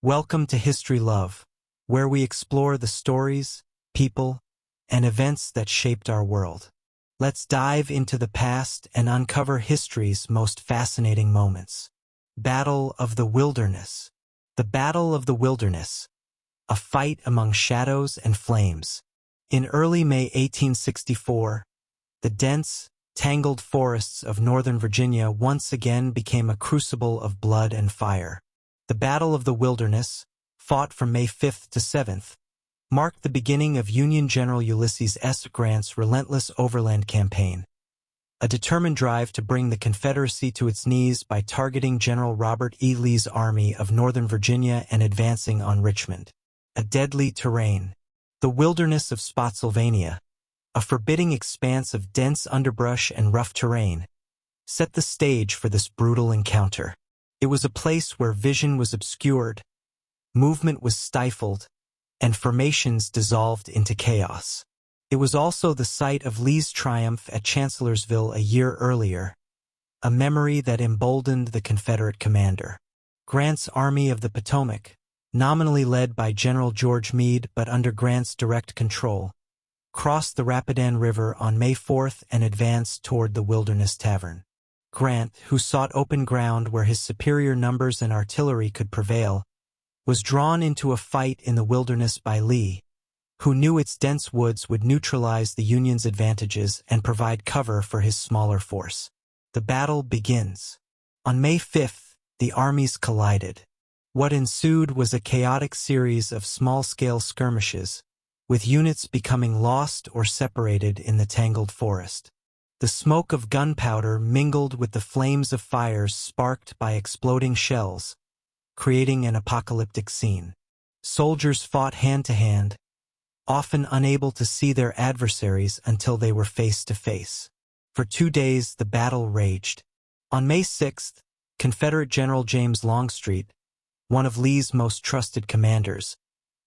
Welcome to History Love, where we explore the stories, people, and events that shaped our world. Let's dive into the past and uncover history's most fascinating moments. Battle of the Wilderness. The Battle of the Wilderness, a fight among shadows and flames. In early May 1864, the dense, tangled forests of Northern Virginia once again became a crucible of blood and fire. The Battle of the Wilderness, fought from May 5th to 7th, marked the beginning of Union General Ulysses S. Grant's relentless Overland Campaign, a determined drive to bring the Confederacy to its knees by targeting General Robert E. Lee's Army of Northern Virginia and advancing on Richmond. A deadly terrain. The wilderness of Spotsylvania, a forbidding expanse of dense underbrush and rough terrain, set the stage for this brutal encounter. It was a place where vision was obscured, movement was stifled, and formations dissolved into chaos. It was also the site of Lee's triumph at Chancellorsville a year earlier, a memory that emboldened the Confederate commander. Grant's Army of the Potomac, nominally led by General George Meade but under Grant's direct control, crossed the Rapidan River on May 4th and advanced toward the Wilderness Tavern. Grant, who sought open ground where his superior numbers and artillery could prevail, was drawn into a fight in the wilderness by Lee, who knew its dense woods would neutralize the Union's advantages and provide cover for his smaller force. The battle begins. On May 5th, the armies collided. What ensued was a chaotic series of small-scale skirmishes, with units becoming lost or separated in the tangled forest. The smoke of gunpowder mingled with the flames of fires sparked by exploding shells, creating an apocalyptic scene. Soldiers fought hand-to-hand, often unable to see their adversaries until they were face-to-face. For 2 days, the battle raged. On May 6th, Confederate General James Longstreet, one of Lee's most trusted commanders,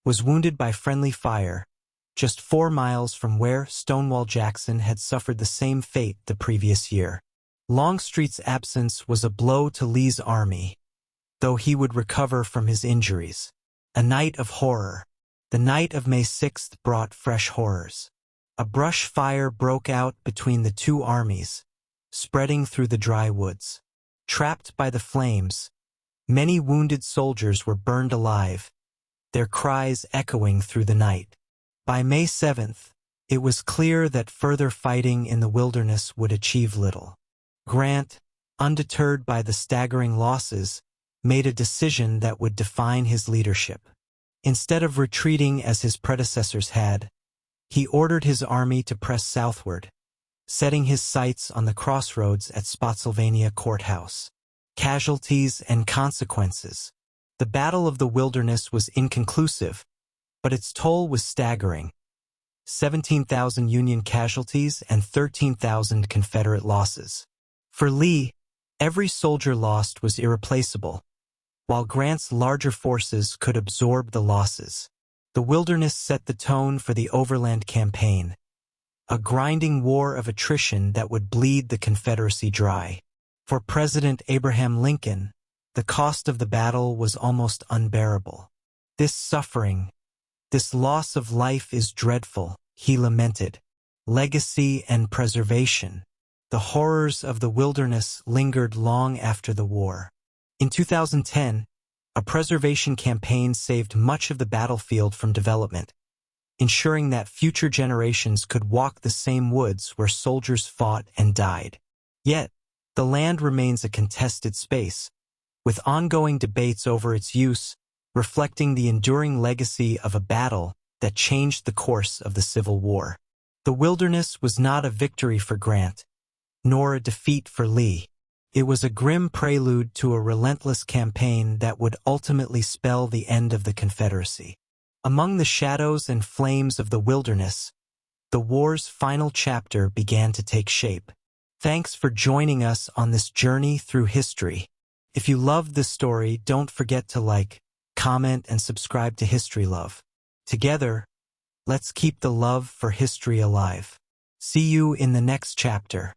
was wounded by friendly fire, just 4 miles from where Stonewall Jackson had suffered the same fate the previous year. Longstreet's absence was a blow to Lee's army, though he would recover from his injuries. A night of horror. The night of May 6th brought fresh horrors. A brush fire broke out between the two armies, spreading through the dry woods. Trapped by the flames, many wounded soldiers were burned alive, their cries echoing through the night. By May 7th, it was clear that further fighting in the wilderness would achieve little. Grant, undeterred by the staggering losses, made a decision that would define his leadership. Instead of retreating as his predecessors had, he ordered his army to press southward, setting his sights on the crossroads at Spotsylvania Courthouse. Casualties and consequences. The Battle of the Wilderness was inconclusive, but its toll was staggering. 17,000 Union casualties and 13,000 Confederate losses. For Lee, every soldier lost was irreplaceable, while Grant's larger forces could absorb the losses. The Wilderness set the tone for the Overland Campaign, a grinding war of attrition that would bleed the Confederacy dry. For President Abraham Lincoln, the cost of the battle was almost unbearable. "This suffering, this loss of life is dreadful," he lamented. Legacy and preservation. The horrors of the wilderness lingered long after the war. In 2010, a preservation campaign saved much of the battlefield from development, ensuring that future generations could walk the same woods where soldiers fought and died. Yet, the land remains a contested space, with ongoing debates over its use, reflecting the enduring legacy of a battle that changed the course of the Civil War. The wilderness was not a victory for Grant, nor a defeat for Lee. It was a grim prelude to a relentless campaign that would ultimately spell the end of the Confederacy. Among the shadows and flames of the wilderness, the war's final chapter began to take shape. Thanks for joining us on this journey through history. If you loved this story, don't forget to like, comment, and subscribe to History Love. Together, let's keep the love for history alive. See you in the next chapter.